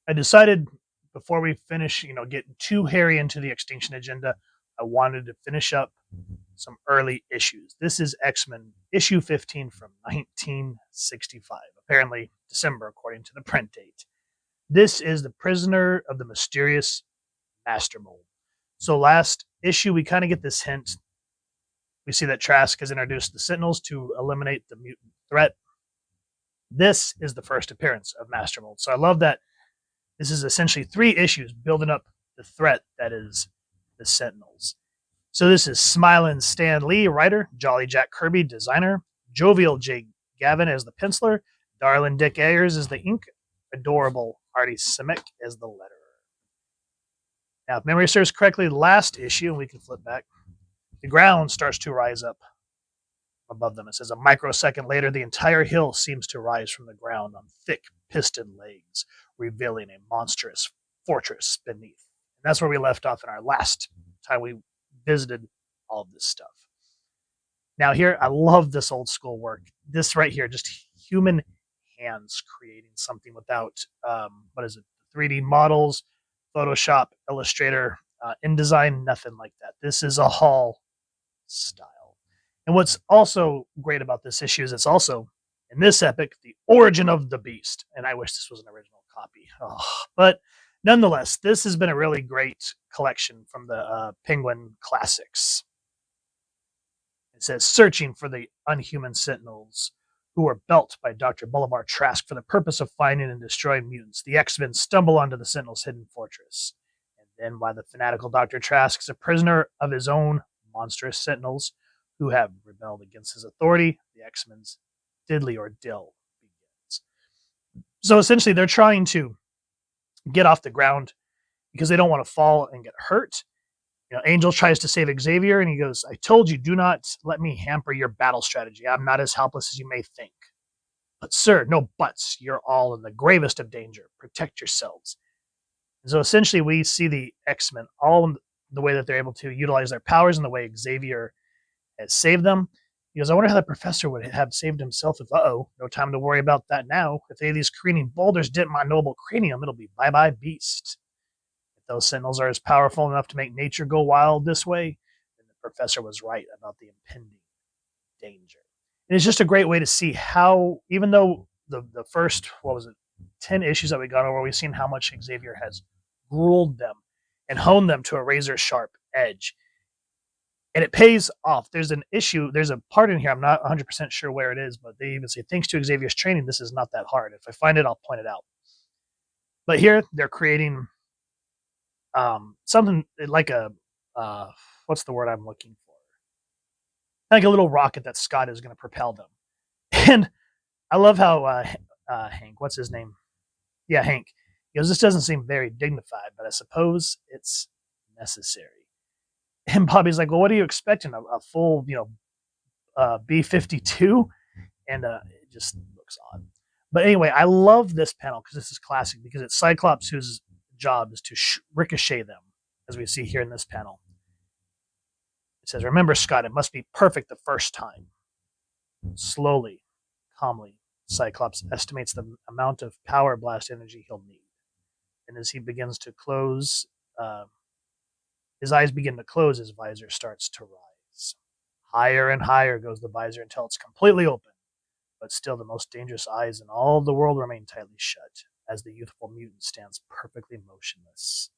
I decided before we finish, getting too hairy into the Extinction Agenda, I wanted to finish up some early issues. This is X-Men issue 15 from 1965, apparently December, according to the print date. This is the Prisoner of the Mysterious Master Mold. So last issue, we kind of get this hint. We see that Trask has introduced the Sentinels to eliminate the mutant threat. This is the first appearance of Master Mold. So I love that this is essentially 3 issues building up the threat that is the Sentinels. So this is Smiling Stan Lee, writer, Jolly Jack Kirby, designer, Jovial J. Gavin as the penciler, Darlin Dick Ayers as the ink, adorable Artie Simek as the letterer. Now, if memory serves correctly, last issue, and we can flip back, the ground starts to rise up above them. It says a microsecond later, the entire hill seems to rise from the ground on thick piston legs, revealing a monstrous fortress beneath. And that's where we left off in our last time we visited all of this stuff. Now here, I love this old school work. This right here, just human hands creating something without, 3D models, Photoshop, Illustrator, InDesign, nothing like that. This is a Hall style. And what's also great about this issue is it's also, in this epic, the origin of the beast. And I wish this was an original copy. But nonetheless, this has been a really great collection from the Penguin Classics. It says, searching for the unhuman sentinels who were built by Dr. Bolivar Trask for the purpose of finding and destroying mutants. The X-Men stumble onto the Sentinels' hidden fortress. And then, while the fanatical Dr. Trask is a prisoner of his own monstrous sentinels who have rebelled against his authority, the X-Men's diddly ordeal begins. So essentially, they're trying to get off the ground because they don't want to fall and get hurt. Angel tries to save Xavier, and he goes, I told you, do not let me hamper your battle strategy. I'm not as helpless as you may think. But, sir, no buts. You're all in the gravest of danger. Protect yourselves. And so essentially, we see the X-Men all in the way that they're able to utilize their powers and the way Xavier has saved them. He goes, I wonder how the professor would have saved himself if, no time to worry about that now. If any of these careening boulders dent my noble cranium, it'll be bye-bye beast. If those sentinels are as powerful enough to make nature go wild this way, then the professor was right about the impending danger. And it's just a great way to see how, even though the first, 10 issues that we got over, we've seen how much Xavier has ruled them and honed them to a razor sharp edge. And it pays off. There's a part in here, I'm not 100% sure where it is, but they even say, thanks to Xavier's training, this is not that hard. If I find it, I'll point it out. But here, they're creating something like what's the word I'm looking for? Like a little rocket that Scott is going to propel them. And I love how Hank, what's his name? Yeah, Hank. He goes, this doesn't seem very dignified, but I suppose it's necessary. And Bobby's like, well, what are you expecting? A full, B-52? And it just looks odd. But anyway, I love this panel because this is classic, because it's Cyclops whose job is to ricochet them, as we see here in this panel. It says, remember, Scott, it must be perfect the first time. Slowly, calmly, Cyclops estimates the amount of power blast energy he'll need. And as he begins to close, his eyes begin to close, his visor starts to rise. Higher and higher goes the visor until it's completely open. But still, the most dangerous eyes in all of the world remain tightly shut, as the youthful mutant stands perfectly motionless.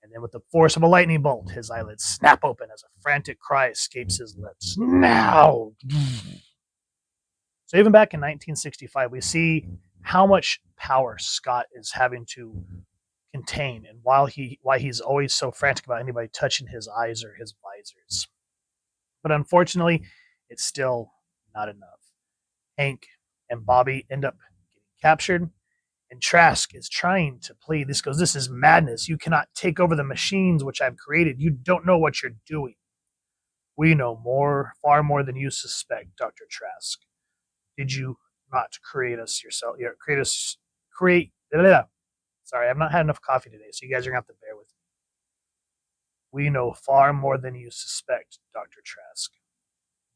And then with the force of a lightning bolt, his eyelids snap open as a frantic cry escapes his lips. Now! So even back in 1965, we see how much power Scott is having to contain, and why he's always so frantic about anybody touching his eyes or his visors. But unfortunately, it's still not enough. Hank and Bobby end up getting captured, and Trask is trying to plead. This is madness. You cannot take over the machines which I've created. You don't know what you're doing. We know far more than you suspect, Dr. Trask. Did you not create us yourself? Sorry, I've not had enough coffee today, so you guys are going to have to bear with me. We know far more than you suspect, Dr. Trask.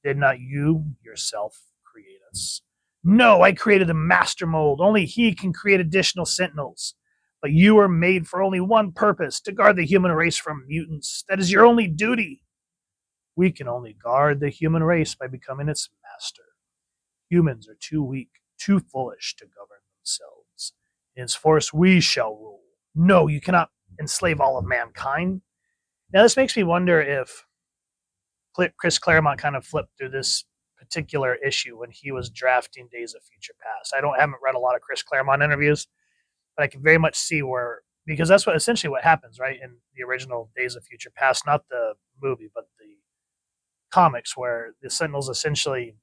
Did not you yourself create us? No, I created the master mold. Only he can create additional sentinels. But you were made for only one purpose, to guard the human race from mutants. That is your only duty. We can only guard the human race by becoming its master. Humans are too weak, too foolish to govern themselves. In its force we shall rule. No, you cannot enslave all of mankind. Now this makes me wonder if Chris Claremont kind of flipped through this particular issue when he was drafting Days of Future Past. Haven't read a lot of Chris Claremont interviews, but I can very much see where, because that's what essentially what happens, right, in the original Days of Future Past, not the movie, but the comics, where the Sentinels essentially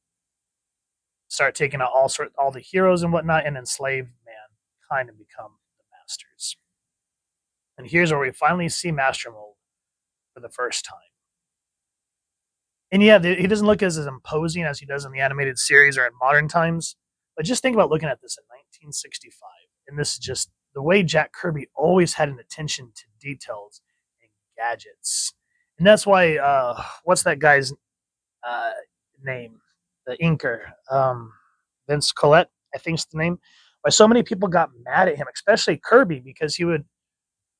start taking out all the heroes and whatnot and enslave mankind and become the masters. And here's where we finally see Master Mold for the first time. And yeah, he doesn't look as imposing as he does in the animated series or in modern times. But just think about looking at this in 1965. And this is just the way Jack Kirby always had an attention to details and gadgets. And that's why, what's that guy's name? The inker, Vince Collette, I think's the name. Why so many people got mad at him, especially Kirby, because the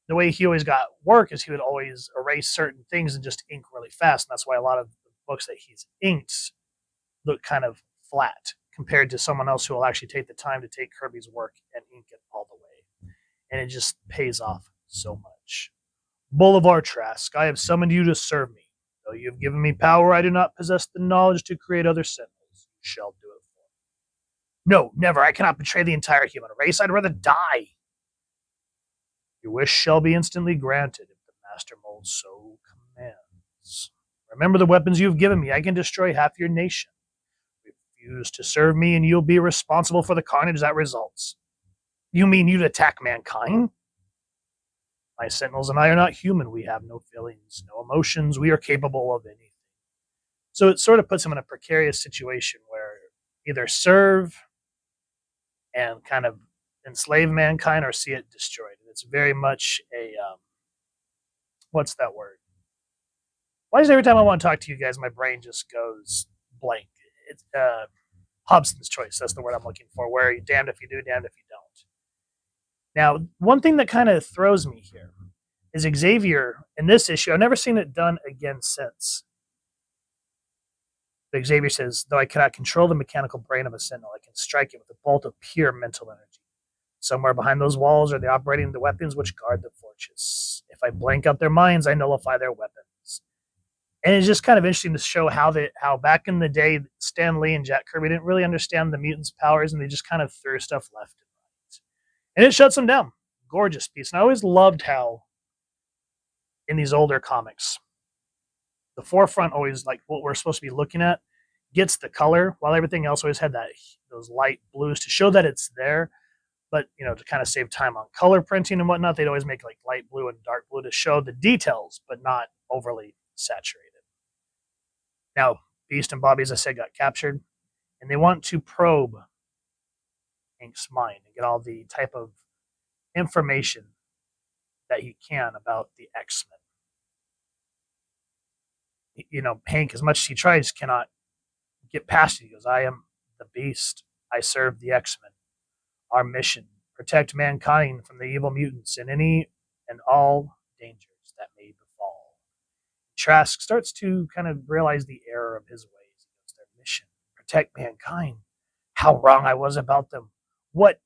way he always got work is he would always erase certain things and just ink really fast. And that's why a lot of the books that he's inked look kind of flat compared to someone else who will actually take the time to take Kirby's work and ink it all the way. And it just pays off so much. Boulevard Trask, I have summoned you to serve me. Though you have given me power, I do not possess the knowledge to create other Sentinels. You shall do it for me. No, never. I cannot betray the entire human race. I'd rather die. Your wish shall be instantly granted if the Master Mold so commands. Remember the weapons you have given me. I can destroy half your nation. Refuse to serve me, and you'll be responsible for the carnage that results. You mean you'd attack mankind? My Sentinels and I are not human. We have no feelings, no emotions. We are capable of anything. So it sort of puts him in a precarious situation where either serve and kind of enslave mankind or see it destroyed. It's very much a what's that word? Why is every time I want to talk to you guys, my brain just goes blank? It's Hobson's choice. That's the word I'm looking for. Where you're damned if you do, damned if you don't. Now, one thing that kind of throws me here is Xavier in this issue. I've never seen it done again since. But Xavier says, though I cannot control the mechanical brain of a Sentinel, I can strike it with a bolt of pure mental energy. Somewhere behind those walls are they operating the weapons which guard the fortress. If I blank out their minds, I nullify their weapons. And it's just kind of interesting to show how back in the day, Stan Lee and Jack Kirby didn't really understand the mutants' powers, and they just kind of threw stuff left and right. And it shuts them down. Gorgeous piece. And I always loved how, in these older comics, the forefront always, like what we're supposed to be looking at, gets the color, while everything else always had those light blues to show that it's there. But, to kind of save time on color printing and whatnot, they'd always make like light blue and dark blue to show the details, but not overly saturated. Now, Beast and Bobby, as I said, got captured, and they want to probe Hank's mind and get all the type of information that he can about the X-Men. Hank, as much as he tries, cannot get past it. He goes, I am the Beast. I serve the X-Men. Our mission, protect mankind from the evil mutants and any and all dangers that may befall. Trask starts to kind of realize the error of his ways. He goes, their mission, protect mankind. How wrong I was about them. What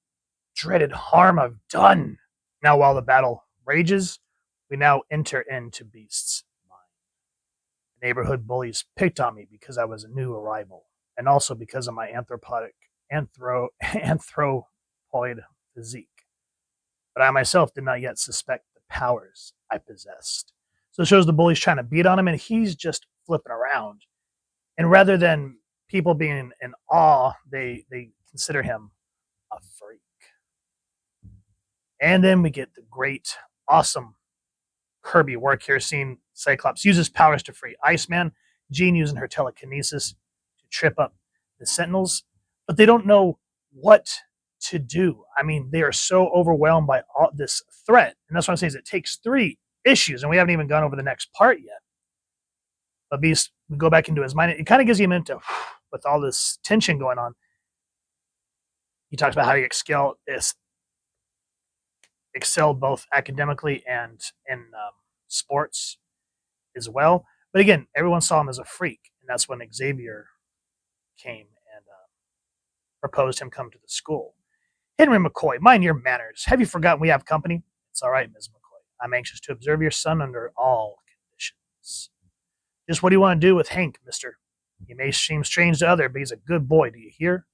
dreaded harm I've done. Now, while the battle rages, we now enter into Beast's mind. The neighborhood bullies picked on me because I was a new arrival, and also because of my anthropoid physique. But I myself did not yet suspect the powers I possessed. So it shows the bullies trying to beat on him, and he's just flipping around. And rather than people being in awe, they consider him a freak. And then we get the great, awesome Kirby work here, seeing Cyclops use his powers to free Iceman, Jean using her telekinesis to trip up the Sentinels, but they don't know what to do. I mean, they are so overwhelmed by all this threat. And that's what I'm saying is it takes 3 issues, and we haven't even gone over the next part yet. But Beast, we go back into his mind. It kind of gives him into, with all this tension going on. He talks about how he excelled both academically and in sports as well. But again, everyone saw him as a freak, and that's when Xavier came and proposed him come to the school. Henry McCoy, mind your manners. Have you forgotten we have company? It's all right, Ms. McCoy. I'm anxious to observe your son under all conditions. Just what do you want to do with Hank, mister? He may seem strange to others, but he's a good boy, do you hear?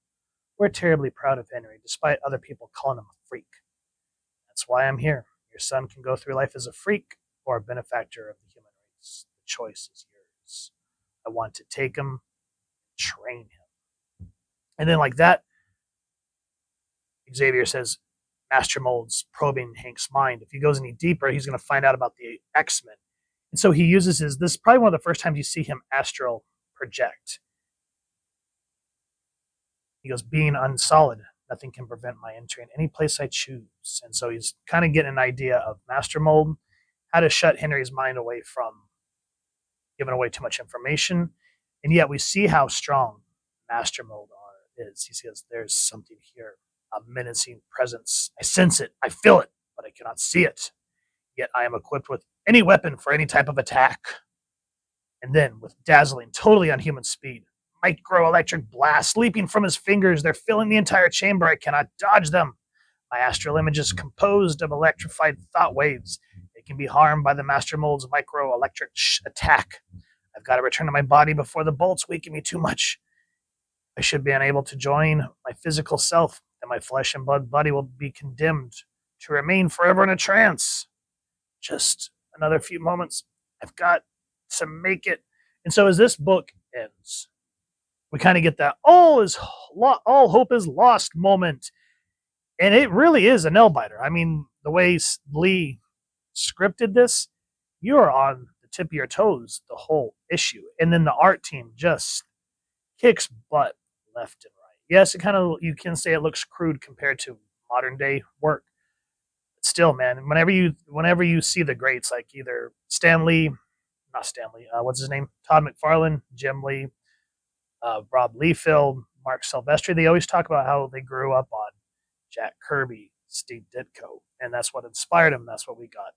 We're terribly proud of Henry, despite other people calling him a freak. That's why I'm here. Your son can go through life as a freak or a benefactor of the human race. The choice is yours. I want to take him, train him. And then like that, Xavier says, Master Mold's probing Hank's mind. If he goes any deeper, he's going to find out about the X-Men. And so he uses this is probably one of the first times you see him astral project. He goes, being unsolid, nothing can prevent my entering any place I choose. And so he's kind of getting an idea of Master Mold, how to shut Henry's mind away from giving away too much information. And yet we see how strong Master Mold is. He says, there's something here, a menacing presence. I sense it, I feel it, but I cannot see it. Yet I am equipped with any weapon for any type of attack. And then, with dazzling, totally unhuman speed, micro-electric blasts leaping from his fingers. They're filling the entire chamber. I cannot dodge them. My astral image is composed of electrified thought waves. It can be harmed by the Master Mold's micro-electric attack. I've got to return to my body before the bolts weaken me too much. I should be unable to join my physical self, and my flesh and blood body will be condemned to remain forever in a trance. Just another few moments. I've got to make it. And so as this book ends, we kind of get that all hope is lost moment. And it really is a nail biter. I mean, the way Lee scripted this, you are on the tip of your toes the whole issue. And then the art team just kicks butt left and right. Yes, it kind of, you can say it looks crude compared to modern day work. But still, man, whenever you see the greats like either what's his name? Todd McFarlane, Jim Lee, Rob Liefeld, Mark Silvestri, they always talk about how they grew up on Jack Kirby, Steve Ditko, and that's what inspired him. That's what we got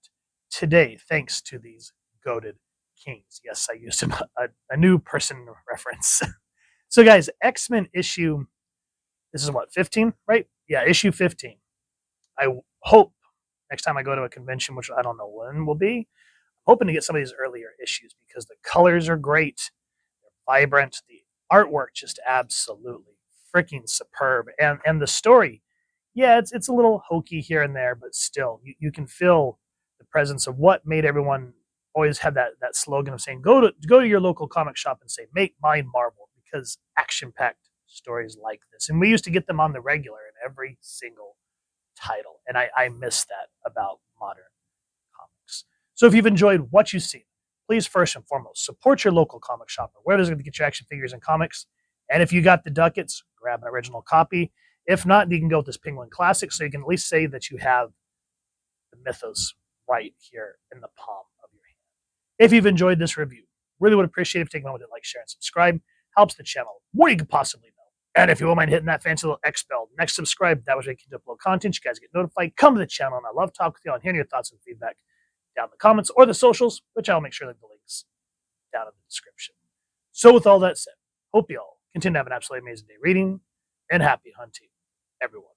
today, thanks to these goated kings. Yes, I used a new person reference. So, guys, X-Men issue, this is what, 15, right? Yeah, issue 15. I hope next time I go to a convention, which I don't know when will be, hoping to get some of these earlier issues because the colors are great, they're vibrant, the artwork just absolutely freaking superb, and the story, yeah, it's a little hokey here and there, but still, you can feel the presence of what made everyone always have that slogan of saying, go to your local comic shop and say, make mine Marvel, because action-packed stories like this, and we used to get them on the regular in every single title, and I miss that about modern comics. So if you've enjoyed what you've seen, please first and foremost support your local comic shop or where there's going to get your action figures and comics. And if you got the ducats, grab an original copy. If not, you can go with this Penguin Classic so you can at least say that you have the mythos right here in the palm of your hand. If you've enjoyed this review, really would appreciate it if you take a moment to like, share, and subscribe. Helps the channel more you could possibly know. And if you won't mind hitting that fancy little X bell, next subscribe, that was way to upload content. You guys get notified. Come to the channel, and I love talking with you and hearing your thoughts and feedback down in the comments or the socials, which I'll make sure that the links down in the description. So with all that said, hope you all continue to have an absolutely amazing day reading, and happy hunting, everyone.